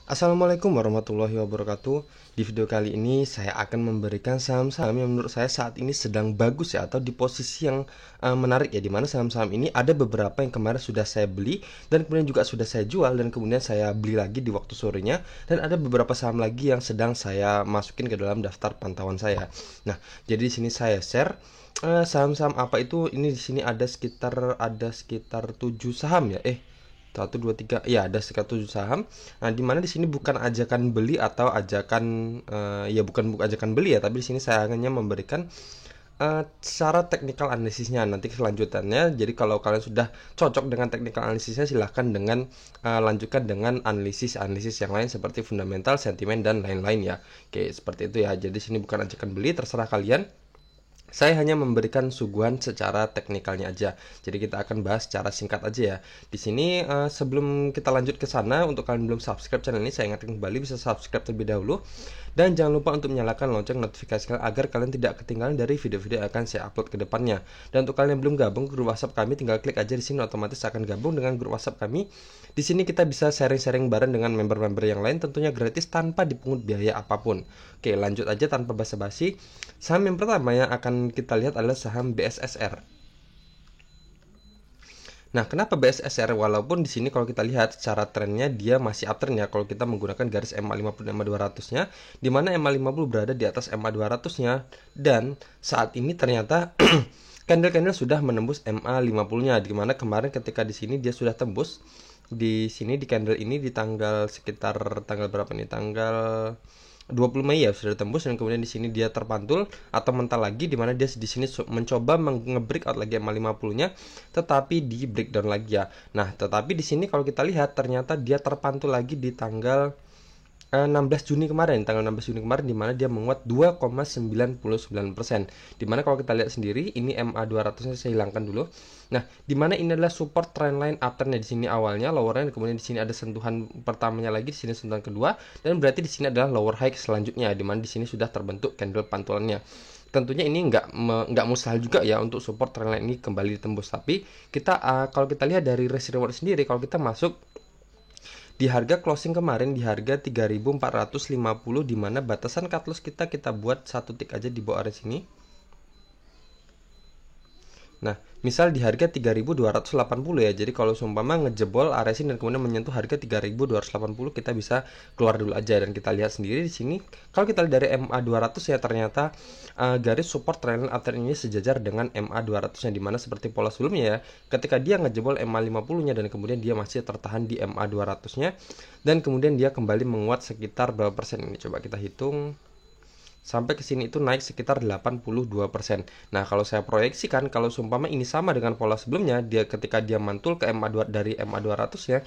Assalamualaikum warahmatullahi wabarakatuh. Di video kali ini saya akan memberikan saham-saham yang menurut saya saat ini sedang bagus ya, atau di posisi yang menarik ya, dimana saham-saham ini ada beberapa yang kemarin sudah saya beli dan kemudian juga sudah saya jual dan kemudian saya beli lagi di waktu sorenya, dan ada beberapa saham lagi yang sedang saya masukin ke dalam daftar pantauan saya. Nah, jadi di sini saya share saham-saham apa itu. Ini di sini ada sekitar 7 saham ya. Satu dua tiga, ya ada sekitar 7 saham. Nah, di mana di sini bukan ajakan beli atau ajakan ya bukan ajakan beli ya, tapi di sini saya hanya memberikan secara teknikal analisisnya nanti kelanjutannya. Jadi kalau kalian sudah cocok dengan teknikal analisisnya, silahkan dengan lanjutkan dengan analisis yang lain seperti fundamental, sentimen dan lain-lain ya. Oke, seperti itu ya. Jadi sini bukan ajakan beli, terserah kalian. Saya hanya memberikan suguhan secara teknikalnya aja. Jadi kita akan bahas secara singkat aja ya. Di sini sebelum kita lanjut ke sana, untuk kalian belum subscribe channel ini, saya ingatkan kembali bisa subscribe terlebih dahulu. Dan jangan lupa untuk menyalakan lonceng notifikasi kalian agar kalian tidak ketinggalan dari video-video yang akan saya upload ke depannya. Dan untuk kalian yang belum gabung ke grup WhatsApp kami, tinggal klik aja di sini, otomatis akan gabung dengan grup WhatsApp kami. Di sini kita bisa sharing-sharing bareng dengan member-member yang lain, tentunya gratis tanpa dipungut biaya apapun. Oke, lanjut aja tanpa basa-basi. Saham yang pertama yang akan kita lihat adalah saham BSSR. Nah, kenapa BSSR? Walaupun di sini kalau kita lihat secara trennya dia masih uptrend ya, kalau kita menggunakan garis MA50 dan MA200-nya, di mana MA50 berada di atas MA200-nya, dan saat ini ternyata candle-candle sudah menembus MA50-nya, di mana kemarin ketika di sini dia sudah tembus di sini di candle ini di tanggal sekitar tanggal berapa nih? Tanggal 20 Mei ya, sudah tembus, dan kemudian di sini dia terpantul atau mental lagi, di mana dia di sini mencoba nge-breakout lagi MA50-nya, tetapi di breakdown lagi ya. Nah, tetapi di sini kalau kita lihat ternyata dia terpantul lagi di tanggal 16 Juni kemarin, di mana dia menguat 2,99%. Dimana kalau kita lihat sendiri, ini MA200-nya saya hilangkan dulu. Nah, dimana ini adalah support trendline uptrendnya. Di sini awalnya lower end, kemudian di sini ada sentuhan pertamanya lagi, di sini sentuhan kedua, dan berarti di sini adalah lower high selanjutnya, dimana di sini sudah terbentuk candle pantulannya. Tentunya ini nggak mustahil juga ya untuk support trendline ini kembali ditembus. Tapi kita kalau kita lihat dari risk reward sendiri, kalau kita masuk di harga closing kemarin di harga 3.450, di mana batasan cut loss kita buat satu tick aja di bawah area sini. Nah, misal di harga 3.280 ya. Jadi kalau seumpama ngejebol area sini dan kemudian menyentuh harga 3.280, kita bisa keluar dulu aja. Dan kita lihat sendiri di sini, kalau kita lihat dari MA200 ya, ternyata garis support trend uptrend ini sejajar dengan MA200-nya, dimana seperti pola sebelumnya ya, ketika dia ngejebol MA50-nya dan kemudian dia masih tertahan di MA200-nya, dan kemudian dia kembali menguat sekitar berapa persen ini, coba kita hitung. Sampai ke sini itu naik sekitar 82%. Nah, kalau saya proyeksikan, kalau seumpama ini sama dengan pola sebelumnya, dia ketika dia mantul ke MA2 dari MA200 ya,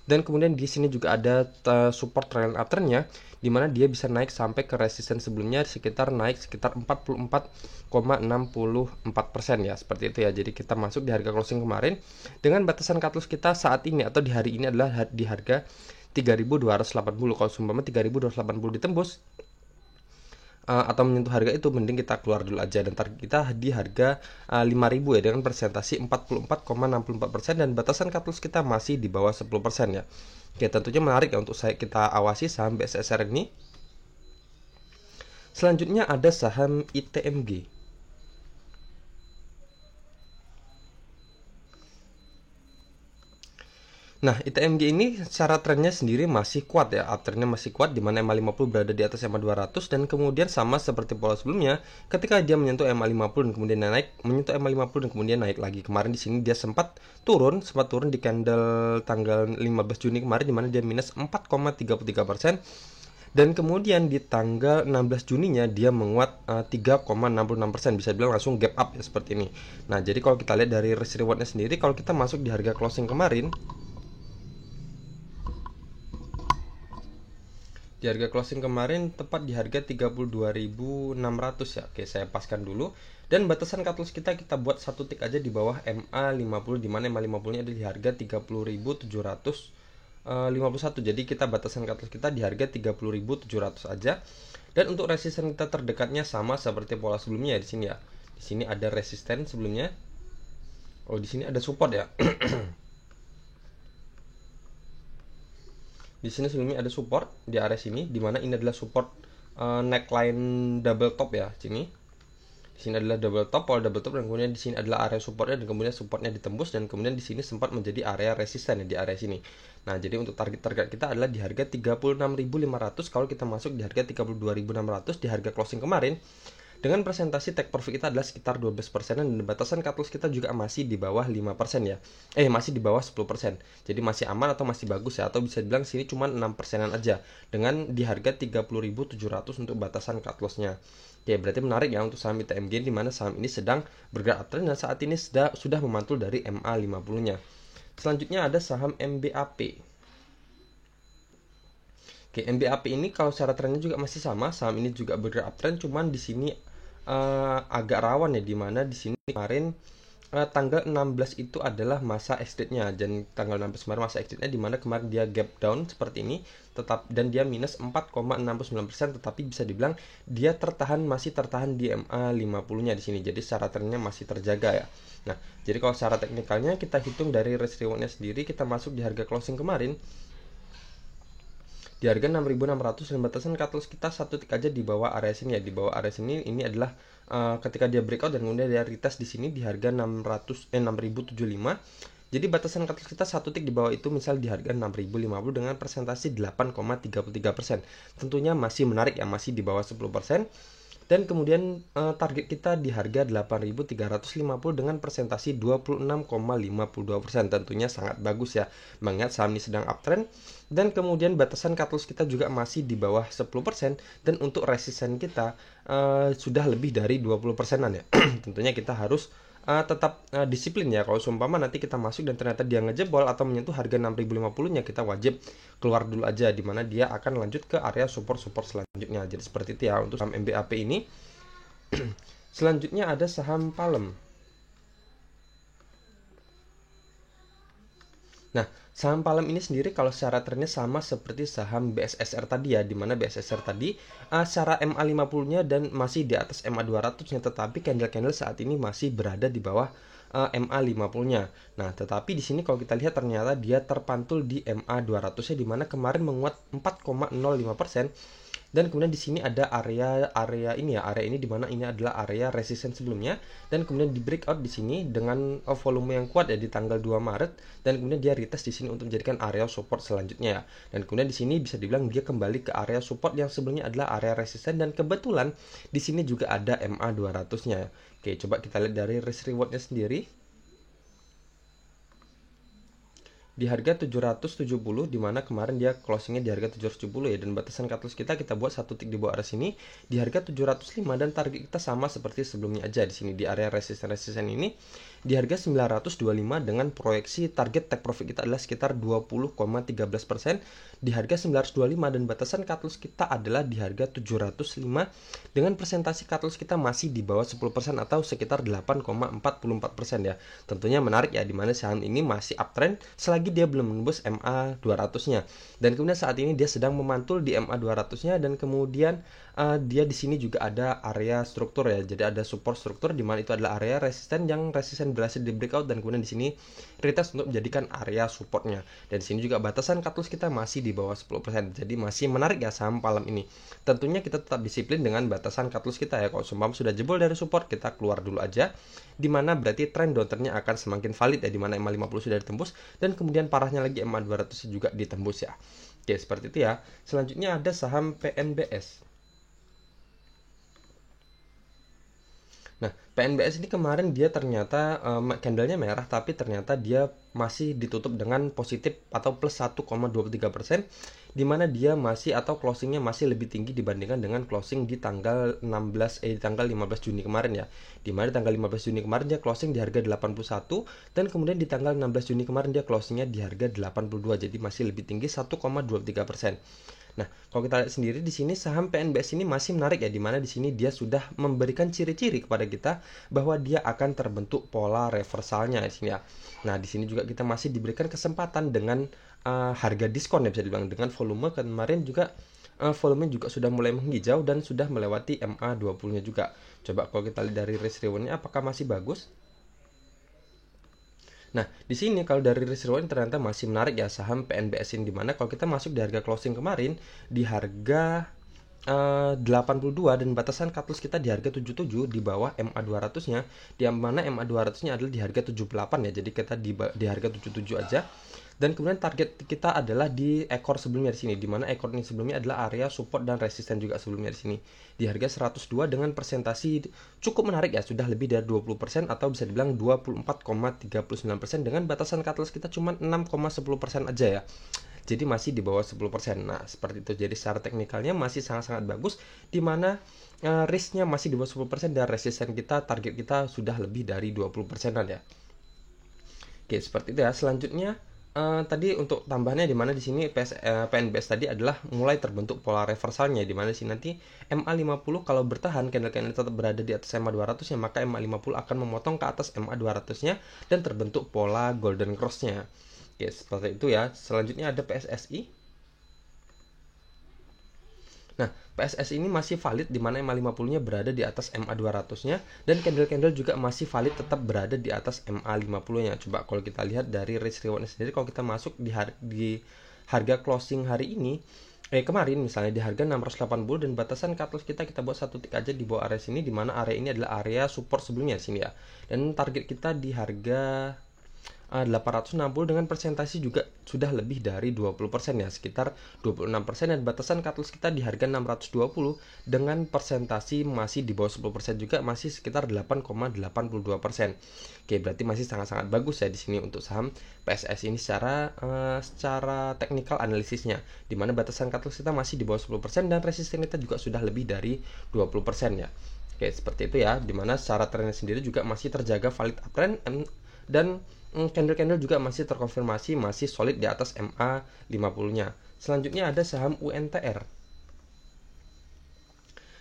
dan kemudian di sini juga ada support trend uptrendnya, di mana dia bisa naik sampai ke resisten sebelumnya sekitar 44,64% ya, seperti itu ya. Jadi kita masuk di harga closing kemarin dengan batasan cut loss kita saat ini atau di hari ini adalah di harga 3.280. Kalau seumpama 3.280 ditembus atau menyentuh harga itu, mending kita keluar dulu aja, dan target kita di harga 5.000 ya, dengan presentasi 44,64%, dan batasan cut loss kita masih di bawah 10% ya. Oke, tentunya menarik ya untuk kita awasi saham BSSR ini. Selanjutnya ada saham ITMG. Nah, ITMG ini secara trennya sendiri masih kuat ya, uptrendnya masih kuat, di mana MA50 berada di atas MA200, dan kemudian sama seperti pola sebelumnya, ketika dia menyentuh MA50 dan kemudian naik, menyentuh MA50 dan kemudian naik lagi. Kemarin di sini dia sempat turun di candle tanggal 15 Juni kemarin, di mana dia minus 4,33%. Dan kemudian di tanggal 16 Juninya dia menguat 3,66%, bisa bilang langsung gap up ya, seperti ini. Nah, jadi kalau kita lihat dari risk rewardnya sendiri, kalau kita masuk di harga closing kemarin, di harga closing kemarin tepat di harga 32.600 ya. Oke, saya paskan dulu. Dan batasan cut loss kita buat satu tick aja di bawah MA50, di mana MA50-nya ada di harga 30.751. Jadi kita batasan cut loss kita di harga 30.700 aja. Dan untuk resisten kita terdekatnya sama seperti pola sebelumnya di sini ya. Di sini ada resisten sebelumnya. Oh, di sini ada support ya. Di sini sebelumnya ada support di area sini, dimana ini adalah support neckline double top ya. Di sini adalah double top, pola double top, dan kemudian di sini adalah area supportnya, dan kemudian supportnya ditembus, dan kemudian di sini sempat menjadi area resisten ya di area sini. Nah, jadi untuk target kita adalah di harga 36.500. Kalau kita masuk di harga 32.600 di harga closing kemarin, dengan presentasi take profit kita adalah sekitar 12%, dan batasan cut loss kita juga masih di bawah 5% ya. Masih di bawah 10%. Jadi masih aman atau masih bagus ya, atau bisa dibilang sini cuma 6%-an aja dengan di harga 30.700 untuk batasan cut loss-nya. Oke, berarti menarik ya untuk saham ITMG, di mana saham ini sedang bergerak uptrend dan saat ini sudah memantul dari MA50-nya. Selanjutnya ada saham MBAP. Oke, MBAP ini kalau secara trennya juga masih sama, saham ini juga bergerak uptrend, cuman di sini agak rawan ya, dimana di sini kemarin tanggal 16 itu adalah masa exit-nya, dan tanggal 16 kemarin masa exit-nya, dimana kemarin dia gap down seperti ini dan dia minus 4,69%, tetapi bisa dibilang dia masih tertahan di MA50-nya di sini. Jadi secara trennya masih terjaga ya. Nah, jadi kalau secara teknikalnya kita hitung dari risk reward-nya sendiri, kita masuk di harga closing kemarin di harga 6.600, dan batasan cut loss kita satu tick aja di bawah area sini ya. Di bawah area sini ini adalah ketika dia breakout dan kemudian dia retest di sini di harga 6.075. Jadi batasan cut loss kita satu tick di bawah itu misal di harga 6.050 dengan presentasi 8,33%. Tentunya masih menarik ya, masih di bawah 10%. Dan kemudian target kita di harga 8.350 dengan presentasi 26,52%. Tentunya sangat bagus ya, mengingat saham ini sedang uptrend. Dan kemudian batasan cut loss kita juga masih di bawah 10%, dan untuk resisten kita sudah lebih dari 20%-an ya. Tentunya kita harus tetap disiplin ya. Kalau seumpama nanti kita masuk dan ternyata dia ngejebol atau menyentuh harga 6.050-nya, kita wajib keluar dulu aja, dimana dia akan lanjut ke area support selanjutnya. Jadi seperti itu ya untuk saham MBAP ini. Selanjutnya ada saham Palem. Nah, saham Palem ini sendiri kalau secara trennya sama seperti saham BSSR tadi ya, dimana BSSR tadi secara MA50-nya dan masih di atas MA200-nya, tetapi candle-candle saat ini masih berada di bawah MA50-nya. Nah, tetapi di sini kalau kita lihat ternyata dia terpantul di MA200-nya, dimana kemarin menguat 4,05%. Dan kemudian di sini ada area ini dimana ini adalah area resisten sebelumnya, dan kemudian di breakout di sini dengan volume yang kuat ya di tanggal 2 Maret, dan kemudian dia retest di sini untuk menjadikan area support selanjutnya ya. Dan kemudian di sini bisa dibilang dia kembali ke area support yang sebelumnya adalah area resisten, dan kebetulan di sini juga ada MA200-nya ya. Oke, coba kita lihat dari risk reward-nya sendiri. Di harga 770, dimana kemarin dia closingnya di harga 770 ya, dan batasan cut loss kita buat satu tick di bawah area sini di harga 705, dan target kita sama seperti sebelumnya aja di sini di area resisten ini di harga 925, dengan proyeksi target take profit kita adalah sekitar 20,13% di harga 925, dan batasan cut loss kita adalah di harga 705 dengan presentasi cut loss kita masih di bawah 10% atau sekitar 8,44% ya. Tentunya menarik ya, dimana saham ini masih uptrend selagi dia belum menembus MA200-nya. Dan kemudian saat ini dia sedang memantul di MA200-nya, dan kemudian dia di sini juga ada area struktur ya. Jadi ada support struktur, di mana itu adalah area resisten yang resisten berhasil di breakout, dan kemudian di sini retest untuk menjadikan area supportnya. Dan di sini juga batasan cut loss kita masih di bawah 10%. Jadi masih menarik ya saham Palem ini. Tentunya kita tetap disiplin dengan batasan cut loss kita ya. Kalau seumpama sudah jebol dari support, kita keluar dulu aja, dimana berarti trend downtrendnya akan semakin valid ya, dimana MA50 sudah ditembus, dan kemudian parahnya lagi MA200 juga ditembus ya. Oke, seperti itu ya. Selanjutnya ada saham PNBS. Nah, PNBS ini kemarin dia ternyata candlenya merah, tapi ternyata dia masih ditutup dengan positif atau plus 1,23%, di mana dia masih atau closingnya masih lebih tinggi dibandingkan dengan closing di tanggal 15 Juni kemarin ya. Di mana tanggal 15 Juni kemarin dia closing di harga 81, dan kemudian di tanggal 16 Juni kemarin dia closingnya di harga 82, jadi masih lebih tinggi 1,23%. Nah, kalau kita lihat sendiri di sini saham PNBS ini masih menarik ya, dimana di sini dia sudah memberikan ciri-ciri kepada kita bahwa dia akan terbentuk pola reversalnya di sini ya. Nah, di sini juga kita masih diberikan kesempatan dengan harga diskon ya, bisa dibilang, dengan volume kemarin juga volume juga sudah mulai menghijau dan sudah melewati MA20-nya juga. Coba kalau kita lihat dari risk reward-nya apakah masih bagus? Nah, di sini kalau dari risk reward ternyata masih menarik ya saham PNBS ini, dimana kalau kita masuk di harga closing kemarin di harga 82 dan batasan cut loss kita di harga 77 di bawah MA 200-nya, di mana MA 200-nya adalah di harga 78 ya. Jadi kita di harga 77 aja. Dan kemudian target kita adalah di ekor sebelumnya di sini, di mana ekor ini sebelumnya adalah area support dan resisten juga sebelumnya di sini. Di harga 102 dengan presentasi cukup menarik ya, sudah lebih dari 20% atau bisa dibilang 24,39% dengan batasan cut loss kita cuma 6,10% aja ya. Jadi masih di bawah 10%. Nah, seperti itu. Jadi secara teknikalnya masih sangat-sangat bagus, di mana risknya masih di bawah 10% dan resisten kita, target kita sudah lebih dari 20%-an ya. Oke, seperti itu ya. Selanjutnya tadi untuk tambahannya di mana di sini PNBS tadi adalah mulai terbentuk pola reversalnya, di mana di sini nanti MA50 kalau bertahan candle-candle tetap berada di atas MA200 ya, maka MA50 akan memotong ke atas MA200-nya dan terbentuk pola golden cross-nya. Oke, seperti itu ya. Selanjutnya ada PSSI. Nah, PSSI ini masih valid di mana MA50-nya berada di atas MA200-nya dan candle-candle juga masih valid tetap berada di atas MA50-nya. Coba kalau kita lihat dari risk reward-nya sendiri, kalau kita masuk di harga closing hari ini, kemarin misalnya di harga 680 dan batasan cut loss kita buat satu tick aja di bawah area sini, di mana area ini adalah area support sebelumnya di sini ya. Dan target kita di harga 860 dengan presentasi juga sudah lebih dari 20% ya, sekitar 26%, dan batasan cut loss kita di harga 620 dengan presentasi masih di bawah 10% juga, masih sekitar 8,82%. Oke, berarti masih sangat-sangat bagus ya di sini untuk saham PSS ini secara teknikal analisisnya, di mana batasan cut loss kita masih di bawah 10% dan resisten kita juga sudah lebih dari 20% ya. Oke, seperti itu ya, dimana secara trennya sendiri juga masih terjaga valid uptrend dan candle-candle juga masih terkonfirmasi masih solid di atas MA50-nya. Selanjutnya ada saham UNTR.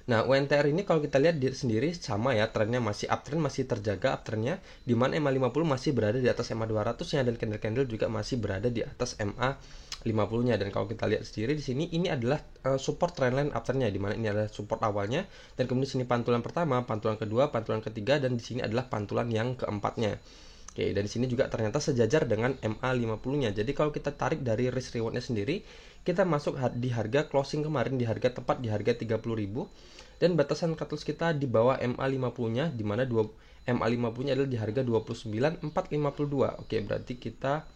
Nah, UNTR ini kalau kita lihat sendiri sama ya, trennya masih uptrend, masih terjaga uptrendnya, di mana MA50 masih berada di atas MA200-nya dan candle-candle juga masih berada di atas MA50-nya. Dan kalau kita lihat sendiri di sini ini adalah support trendline uptrendnya, di mana ini adalah support awalnya dan kemudian di sini pantulan pertama, pantulan kedua, pantulan ketiga, dan di sini adalah pantulan yang keempatnya. Oke, dan di sini juga ternyata sejajar dengan MA50-nya. Jadi kalau kita tarik dari risk reward-nya sendiri, kita masuk di harga closing kemarin di harga tepat di harga 30.000 dan batasan cut loss kita di bawah MA50-nya, di mana MA50-nya adalah di harga 29.452. Oke, berarti kita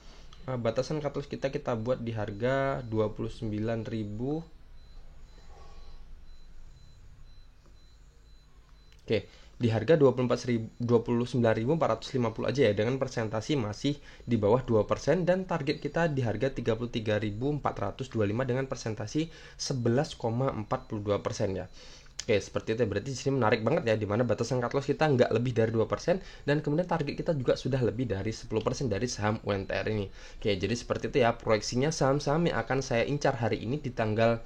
batasan cut loss kita buat di harga 29.000. Oke, di harga 29.450 aja ya, dengan presentasi masih di bawah 2% dan target kita di harga 33.425 dengan presentasi 11,42% ya. Oke, seperti itu. Berarti di sini menarik banget ya, dimana batasan cut loss kita nggak lebih dari 2% dan kemudian target kita juga sudah lebih dari 10% dari saham UNTR ini. Oke, jadi seperti itu ya proyeksinya saham-saham yang akan saya incar hari ini di tanggal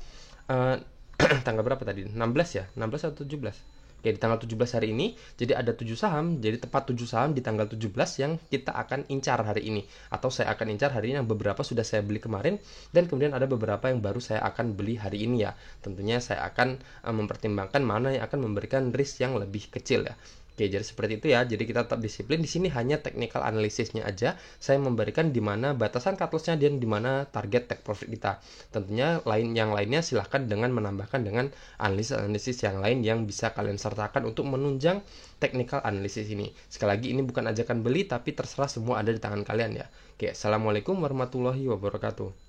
tanggal berapa tadi? 16 ya? 16 atau 17? Oke, di tanggal 17 hari ini, jadi ada 7 saham, jadi tepat 7 saham di tanggal 17 yang kita akan incar hari ini. Atau saya akan incar hari ini, yang beberapa sudah saya beli kemarin, dan kemudian ada beberapa yang baru saya akan beli hari ini ya. Tentunya saya akan mempertimbangkan mana yang akan memberikan risk yang lebih kecil ya. Oke, jadi seperti itu ya. Jadi kita tetap disiplin. Di sini hanya technical analisisnya aja. Saya memberikan di mana batasan cut loss-nya dan di mana target take profit kita. Tentunya yang lainnya silahkan dengan menambahkan dengan analisis yang lain yang bisa kalian sertakan untuk menunjang technical analisis ini. Sekali lagi ini bukan ajakan beli, tapi terserah, semua ada di tangan kalian ya. Oke, assalamualaikum warahmatullahi wabarakatuh.